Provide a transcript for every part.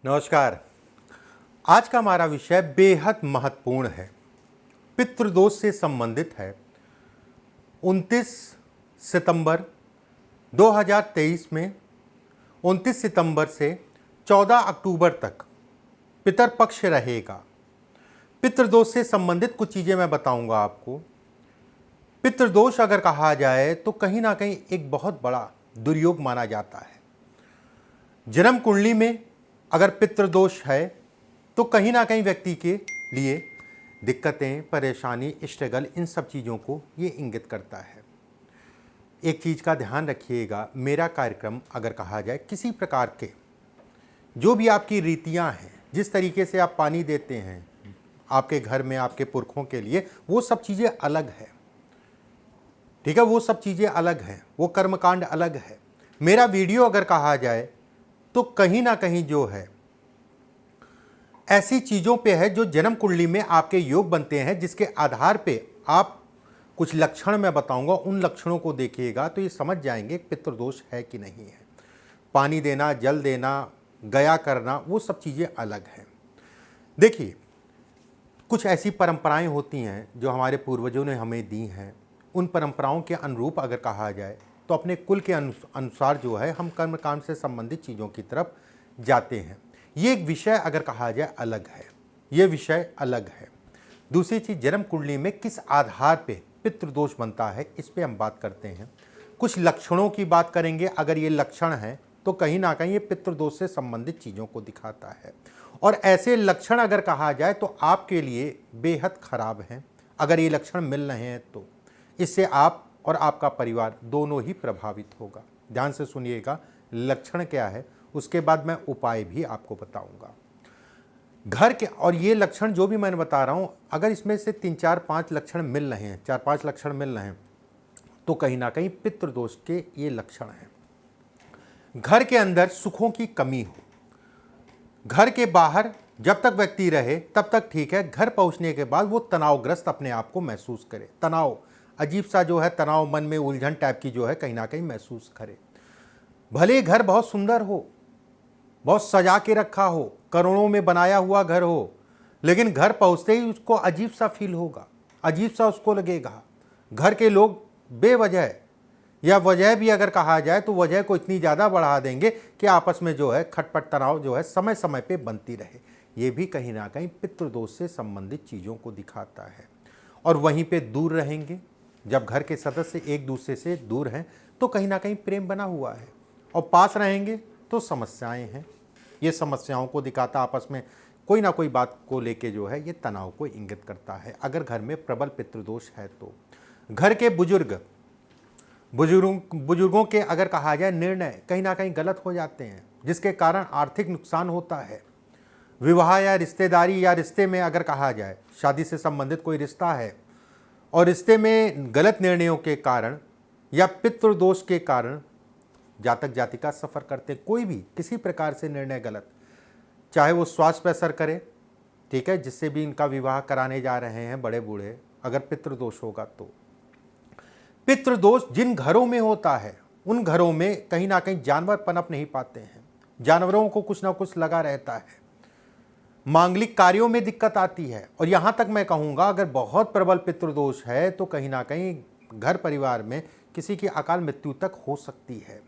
नमस्कार। आज का हमारा विषय बेहद महत्वपूर्ण है, पितृदोष से संबंधित है। 29 सितंबर 2023 में 29 सितंबर से 14 अक्टूबर तक पितरपक्ष रहेगा। पितृदोष से संबंधित कुछ चीज़ें मैं बताऊंगा आपको। पितृदोष अगर कहा जाए तो कहीं ना कहीं एक बहुत बड़ा दुर्योग माना जाता है। जन्म कुंडली में अगर पितृदोष है तो कहीं ना कहीं व्यक्ति के लिए दिक्कतें, परेशानी, स्ट्रगल, इन सब चीज़ों को ये इंगित करता है। एक चीज़ का ध्यान रखिएगा, मेरा कार्यक्रम अगर कहा जाए किसी प्रकार के जो भी आपकी रीतियां हैं, जिस तरीके से आप पानी देते हैं आपके घर में आपके पुरखों के लिए, वो सब चीज़ें अलग है। ठीक है, वो सब चीज़ें अलग हैं, वो कर्मकांड अलग है। मेरा वीडियो अगर कहा जाए तो कहीं ना कहीं जो है ऐसी चीज़ों पे है जो जन्म कुंडली में आपके योग बनते हैं, जिसके आधार पे आप कुछ लक्षण मैं बताऊंगा, उन लक्षणों को देखिएगा तो ये समझ जाएंगे पितृदोष है कि नहीं है। पानी देना, जल देना, गया करना, वो सब चीज़ें अलग हैं। देखिए, कुछ ऐसी परंपराएं होती हैं जो हमारे पूर्वजों ने हमें दी हैं। उन परंपराओं के अनुरूप अगर कहा जाए तो अपने कुल के अनुसार जो है हम कर्मकांड से संबंधित चीज़ों की तरफ जाते हैं। ये एक विषय अगर कहा जाए अलग है, ये विषय अलग है। दूसरी चीज़, जन्म कुंडली में किस आधार पे पितृदोष बनता है, इस पे हम बात करते हैं। कुछ लक्षणों की बात करेंगे। अगर ये लक्षण हैं तो कहीं ना कहीं ये पितृदोष से संबंधित चीज़ों को दिखाता है, और ऐसे लक्षण अगर कहा जाए तो आपके लिए बेहद खराब हैं। अगर ये लक्षण मिल रहे हैं तो इससे आप और आपका परिवार दोनों ही प्रभावित होगा। ध्यान से सुनिएगा, लक्षण क्या है, उसके बाद मैं उपाय भी आपको बताऊंगा। घर के, और ये लक्षण जो भी मैंने बता रहा हूं, अगर इसमें से 3, 4, 5 लक्षण मिल रहे हैं, 4, 5 लक्षण मिल रहे हैं तो कहीं ना कहीं पितृदोष के ये लक्षण हैं। घर के अंदर सुखों की कमी हो, घर के बाहर जब तक व्यक्ति रहे तब तक ठीक है, घर पहुंचने के बाद वो तनावग्रस्त अपने आप को महसूस करे, तनाव, अजीब सा जो है तनाव, मन में उलझन टाइप की जो है कहीं ना कहीं महसूस करे। भले घर बहुत सुंदर हो, बहुत सजा के रखा हो, करोड़ों में बनाया हुआ घर हो, लेकिन घर पहुंचते ही उसको अजीब सा फील होगा, अजीब सा उसको लगेगा। घर के लोग बेवजह, या वजह भी अगर कहा जाए तो वजह को इतनी ज़्यादा बढ़ा देंगे कि आपस में जो है खटपट, तनाव जो है समय समय पे बनती रहे। ये भी कहीं ना कहीं पितृदोष से संबंधित चीज़ों को दिखाता है। और वहीं पे दूर रहेंगे, जब घर के सदस्य एक दूसरे से दूर हैं तो कहीं ना कहीं प्रेम बना हुआ है, और पास रहेंगे तो समस्याएं हैं। ये समस्याओं को दिखाता, आपस में कोई ना कोई बात को लेके जो है ये तनाव को इंगित करता है। अगर घर में प्रबल पितृदोष है तो घर के बुजुर्गों के अगर कहा जाए निर्णय कहीं ना कहीं गलत हो जाते हैं, जिसके कारण आर्थिक नुकसान होता है। विवाह या रिश्तेदारी या रिश्ते में अगर कहा जाए, शादी से संबंधित कोई रिश्ता है और रिश्ते में गलत निर्णयों के कारण या पितृदोष के कारण जातक जातिका सफ़र करते, कोई भी किसी प्रकार से निर्णय गलत, चाहे वो स्वास्थ्य पर असर करे, ठीक है, जिससे भी इनका विवाह कराने जा रहे हैं बड़े बूढ़े, अगर पितृदोष होगा तो। पितृदोष जिन घरों में होता है उन घरों में कहीं ना कहीं जानवर पनप नहीं पाते हैं, जानवरों को कुछ ना कुछ लगा रहता है, मांगलिक कार्यों में दिक्कत आती है। और यहाँ तक मैं कहूँगा, अगर बहुत प्रबल पितृदोष है तो कहीं ना कहीं घर परिवार में किसी की अकाल मृत्यु तक हो सकती है।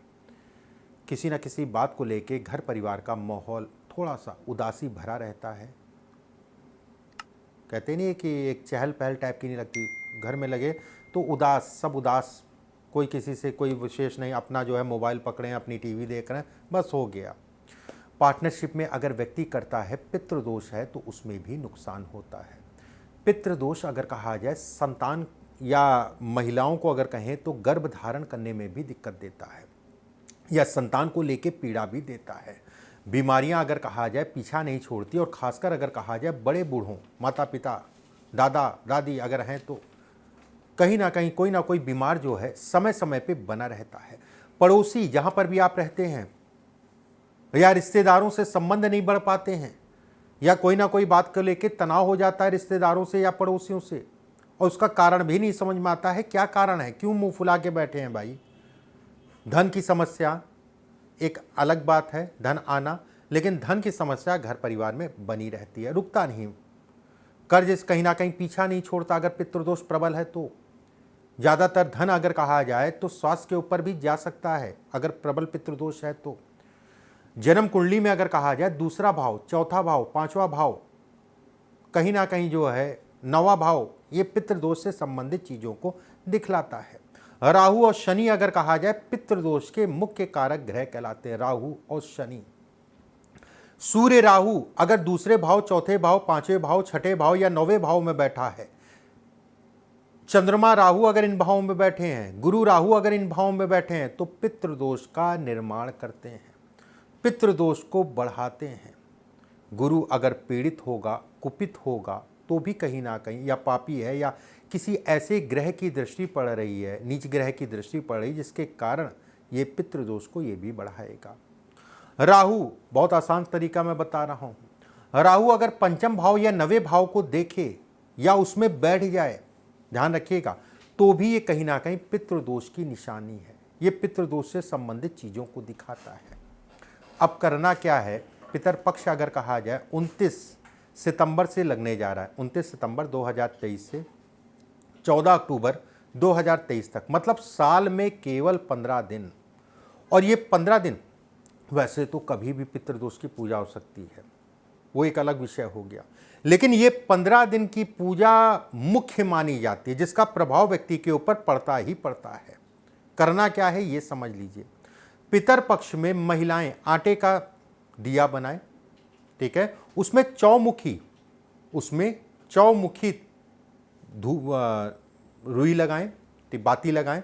किसी न किसी बात को लेके घर परिवार का माहौल थोड़ा सा उदासी भरा रहता है। कहते नहीं है कि एक चहल पहल टाइप की नहीं लगती, घर में लगे तो उदास, सब उदास, कोई किसी से कोई विशेष नहीं, अपना जो है मोबाइल पकड़े हैं, अपनी टीवी देख रहे हैं, बस हो गया। पार्टनरशिप में अगर व्यक्ति करता है पितृदोष है तो उसमें भी नुकसान होता है। पितृदोष अगर कहा जाए संतान या महिलाओं को अगर कहें तो गर्भ धारण करने में भी दिक्कत देता है, या संतान को लेके पीड़ा भी देता है। बीमारियां अगर कहा जाए पीछा नहीं छोड़ती, और ख़ासकर अगर कहा जाए बड़े बूढ़ों, माता पिता, दादा दादी अगर हैं तो कहीं ना कहीं कोई ना कोई बीमार जो है समय समय पे बना रहता है। पड़ोसी, जहाँ पर भी आप रहते हैं, या रिश्तेदारों से संबंध नहीं बढ़ पाते हैं, या कोई ना कोई बात को लेके तनाव हो जाता है रिश्तेदारों से या पड़ोसियों से, और उसका कारण भी नहीं समझ में आता है क्या कारण है, क्यों मुंह फुला के बैठे हैं भाई। धन की समस्या एक अलग बात है, धन आना, लेकिन धन की समस्या घर परिवार में बनी रहती है, रुकता नहीं। कर्ज कहीं ना कहीं पीछा नहीं छोड़ता अगर पितृदोष प्रबल है तो। ज़्यादातर धन अगर कहा जाए तो स्वास्थ्य के ऊपर भी जा सकता है अगर प्रबल पितृदोष है तो। जन्म कुंडली में अगर कहा जाए दूसरा भाव, चौथा भाव, पांचवा भाव, कहीं ना कहीं जो है नवा भाव, ये पितृदोष से संबंधित चीज़ों को दिखलाता है। राहु और शनि अगर कहा जाए पितृदोष के मुख्य कारक ग्रह कहलाते हैं, राहु और शनि। सूर्य राहु अगर दूसरे भाव, चौथे भाव, पांचवें भाव, छठे भाव या नौवें भाव में बैठा है, चंद्रमा राहु अगर इन भावों में बैठे हैं, गुरु राहु अगर इन भावों में बैठे हैं तो पितृदोष का निर्माण करते हैं, पितृदोष को बढ़ाते हैं। गुरु अगर पीड़ित होगा, कुपित होगा तो भी कहीं ना कहीं या पापी है या किसी ऐसे ग्रह की दृष्टि पड़ रही है, नीच ग्रह की दृष्टि पड़ रही है, जिसके कारण ये पितृदोष को ये भी बढ़ाएगा। राहु बहुत आसान तरीका मैं बता रहा हूँ। राहु अगर पंचम भाव या नवे भाव को देखे या उसमें बैठ जाए, ध्यान रखिएगा, तो भी ये कहीं ना कहीं पितृदोष की निशानी है। ये पितृदोष से संबंधित चीज़ों को दिखाता है। अब करना क्या है, पितरपक्ष अगर कहा जाए 29 सितंबर से लगने जा रहा है, 29 सितंबर 2023 से 14 अक्टूबर 2023 तक, मतलब साल में केवल 15 दिन। और ये 15 दिन वैसे तो कभी भी पितृदोष की पूजा हो सकती है, वो एक अलग विषय हो गया, लेकिन ये 15 दिन की पूजा मुख्य मानी जाती है, जिसका प्रभाव व्यक्ति के ऊपर पड़ता ही पड़ता है। करना क्या है ये समझ लीजिए। पितर पक्ष में महिलाएं आटे का दिया बनाएं, ठीक है, उसमें चौमुखी रुई लगाएं, बाती लगाएं,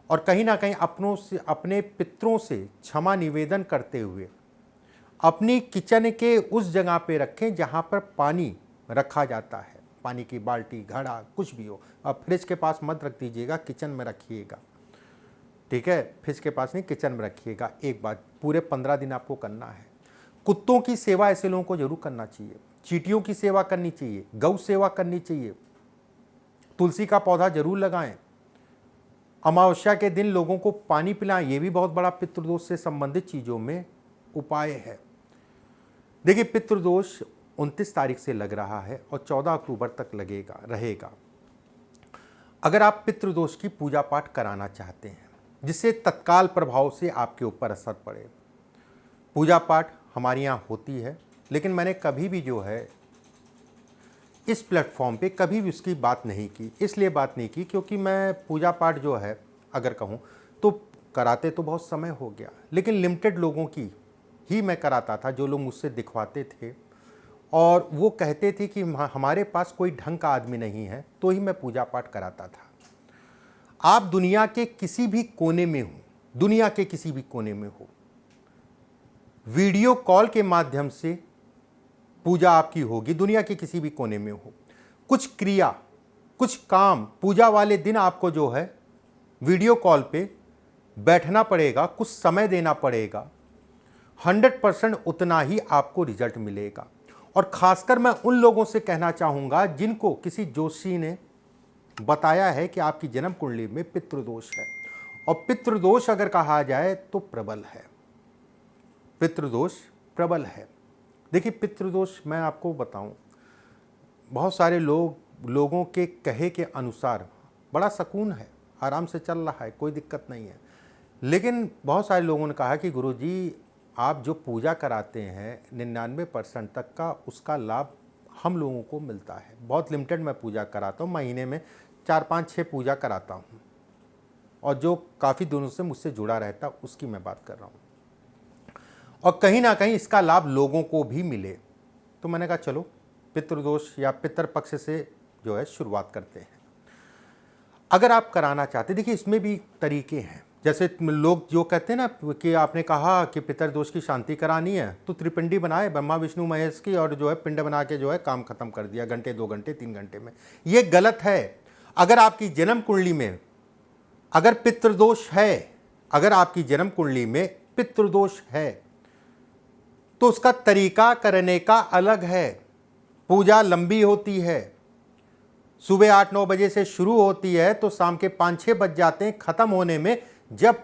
और कहीं ना कहीं अपने पितरों से क्षमा निवेदन करते हुए अपनी किचन के उस जगह पे रखें जहाँ पर पानी रखा जाता है, पानी की बाल्टी, घड़ा, कुछ भी हो। अब फ्रिज के पास मत रख दीजिएगा, किचन में रखिएगा, ठीक है, फ्रिज के पास नहीं, किचन में रखिएगा। एक बात पूरे 15 दिन आपको करना है। कुत्तों की सेवा ऐसे लोगों को जरूर करना चाहिए, चींटियों की सेवा करनी चाहिए, गौ सेवा करनी चाहिए, तुलसी का पौधा जरूर लगाएं, अमावस्या के दिन लोगों को पानी पिलाएं, ये भी बहुत बड़ा पितृदोष से संबंधित चीज़ों में उपाय है। देखिए, पितृदोष 29 तारीख से लग रहा है और 14 अक्टूबर तक रहेगा। अगर आप पितृदोष की पूजा पाठ कराना चाहते हैं जिससे तत्काल प्रभाव से आपके ऊपर असर पड़े, पूजा पाठ हमारे यहाँ होती है, लेकिन मैंने कभी भी जो है इस प्लेटफॉर्म पे कभी भी उसकी बात नहीं की। इसलिए बात नहीं की क्योंकि मैं पूजा पाठ जो है अगर कहूँ तो कराते तो बहुत समय हो गया, लेकिन लिमिटेड लोगों की ही मैं कराता था, जो लोग मुझसे दिखवाते थे और वो कहते थे कि हमारे पास कोई ढंग का आदमी नहीं है, तो ही मैं पूजा पाठ कराता था। आप दुनिया के किसी भी कोने में हो, दुनिया के किसी भी कोने में हो, वीडियो कॉल के माध्यम से पूजा आपकी होगी, दुनिया के किसी भी कोने में हो। कुछ क्रिया, कुछ काम पूजा वाले दिन आपको जो है वीडियो कॉल पे बैठना पड़ेगा, कुछ समय देना पड़ेगा, 100% उतना ही आपको रिजल्ट मिलेगा। और खासकर मैं उन लोगों से कहना चाहूँगा जिनको किसी जोशी ने बताया है कि आपकी जन्म कुंडली में पितृदोष है, और पितृदोष अगर कहा जाए तो प्रबल है, पितृदोष प्रबल है। देखिए, पितृदोष मैं आपको बताऊं, बहुत सारे लोगों के कहे के अनुसार बड़ा सुकून है, आराम से चल रहा है, कोई दिक्कत नहीं है, लेकिन बहुत सारे लोगों ने कहा कि गुरुजी आप जो पूजा कराते हैं 99% तक का उसका लाभ हम लोगों को मिलता है। बहुत लिमिटेड मैं पूजा कराता हूँ, महीने में 4-5-6 पूजा कराता हूँ, और जो काफ़ी दिनों से मुझसे जुड़ा रहता उसकी मैं बात कर रहा हूँ, और कहीं ना कहीं इसका लाभ लोगों को भी मिले। तो मैंने कहा चलो पितृदोष या पितृपक्ष से जो है शुरुआत करते हैं। अगर आप कराना चाहते, देखिए इसमें भी तरीके हैं, जैसे लोग जो कहते हैं ना कि आपने कहा कि पितृदोष की शांति करानी है तो त्रिपिंडी बनाए ब्रह्मा विष्णु महेश की, और जो है पिंड बना के जो है काम खत्म कर दिया, घंटे 2 घंटे 3 घंटे में। ये गलत है। अगर आपकी जन्म कुंडली में अगर पितृदोष है, अगर आपकी जन्म कुंडली में पितृदोष है तो उसका तरीका करने का अलग है। पूजा लंबी होती है, सुबह 8-9 बजे से शुरू होती है तो शाम के 5-6 बज जाते हैं खत्म होने में, जब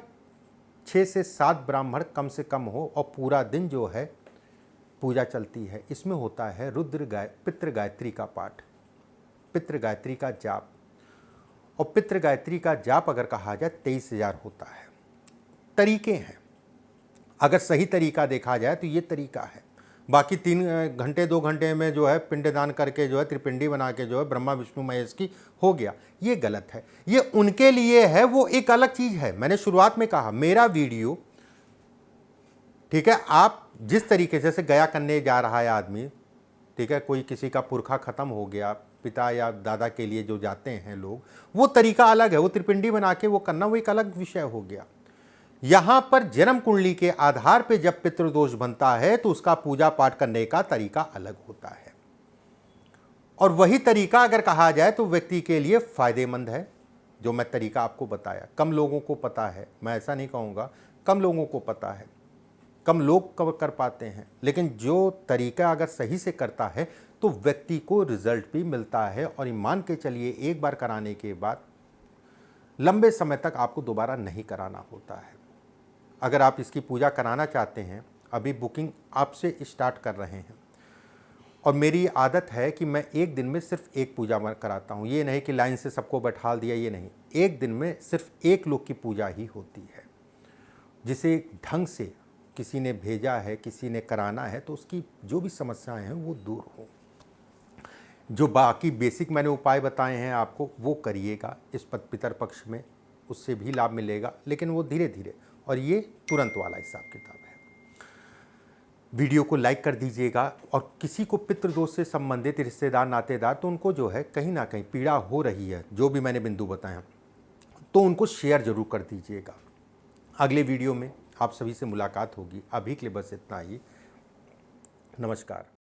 6 से 7 ब्राह्मण कम से कम हो, और पूरा दिन जो है पूजा चलती है, इसमें होता है पितृ गायत्री का पाठ, पितृ गायत्री का जाप। और पितृ गायत्री का जाप अगर कहा जाए 23,000 होता है। तरीके हैं, अगर सही तरीका देखा जाए तो ये तरीका है। बाकी 3 घंटे 2 घंटे में जो है पिंडदान करके जो है त्रिपिंडी बना के जो है ब्रह्मा विष्णु महेश की हो गया, ये गलत है। ये उनके लिए है, वो एक अलग चीज़ है। मैंने शुरुआत में कहा मेरा वीडियो, ठीक है, आप जिस तरीके से गया करने जा रहा है आदमी, ठीक है, कोई किसी का पुरखा ख़त्म हो गया, पिता या दादा के लिए जो जाते हैं लोग, वो तरीका अलग है, वो त्रिपिंडी बना के वो करना वो एक अलग विषय हो गया। यहां पर जन्म कुंडली के आधार पे जब पितृदोष बनता है तो उसका पूजा पाठ करने का तरीका अलग होता है। और वही तरीका अगर कहा जाए तो व्यक्ति के लिए फायदेमंद है। जो मैं तरीका आपको बताया, कम लोगों को पता है, मैं ऐसा नहीं कहूँगा, कम लोगों को पता है, कम लोग कवर कर पाते हैं, लेकिन जो तरीका अगर सही से करता है तो व्यक्ति को रिजल्ट भी मिलता है। और मान के चलिए एक बार कराने के बाद लंबे समय तक आपको दोबारा नहीं कराना होता है। अगर आप इसकी पूजा कराना चाहते हैं, अभी बुकिंग आपसे स्टार्ट कर रहे हैं, और मेरी आदत है कि मैं एक दिन में सिर्फ एक पूजा कराता हूँ। ये नहीं कि लाइन से सबको बैठा दिया, ये नहीं, एक दिन में सिर्फ एक लोग की पूजा ही होती है। जिसे ढंग से किसी ने भेजा है, किसी ने कराना है, तो उसकी जो भी समस्याएं हैं वो दूर हो। जो बाकी बेसिक मैंने उपाय बताए हैं आपको, वो करिएगा इस पितर पक्ष में, उससे भी लाभ मिलेगा, लेकिन वो धीरे धीरे, और ये तुरंत वाला हिसाब किताब है। वीडियो को लाइक कर दीजिएगा। और किसी को पितृदोष से संबंधित रिश्तेदार नातेदार, तो उनको जो है कहीं ना कहीं पीड़ा हो रही है, जो भी मैंने बिंदु बताया, तो उनको शेयर जरूर कर दीजिएगा। अगले वीडियो में आप सभी से मुलाकात होगी। अभी के लिए बस इतना ही। नमस्कार।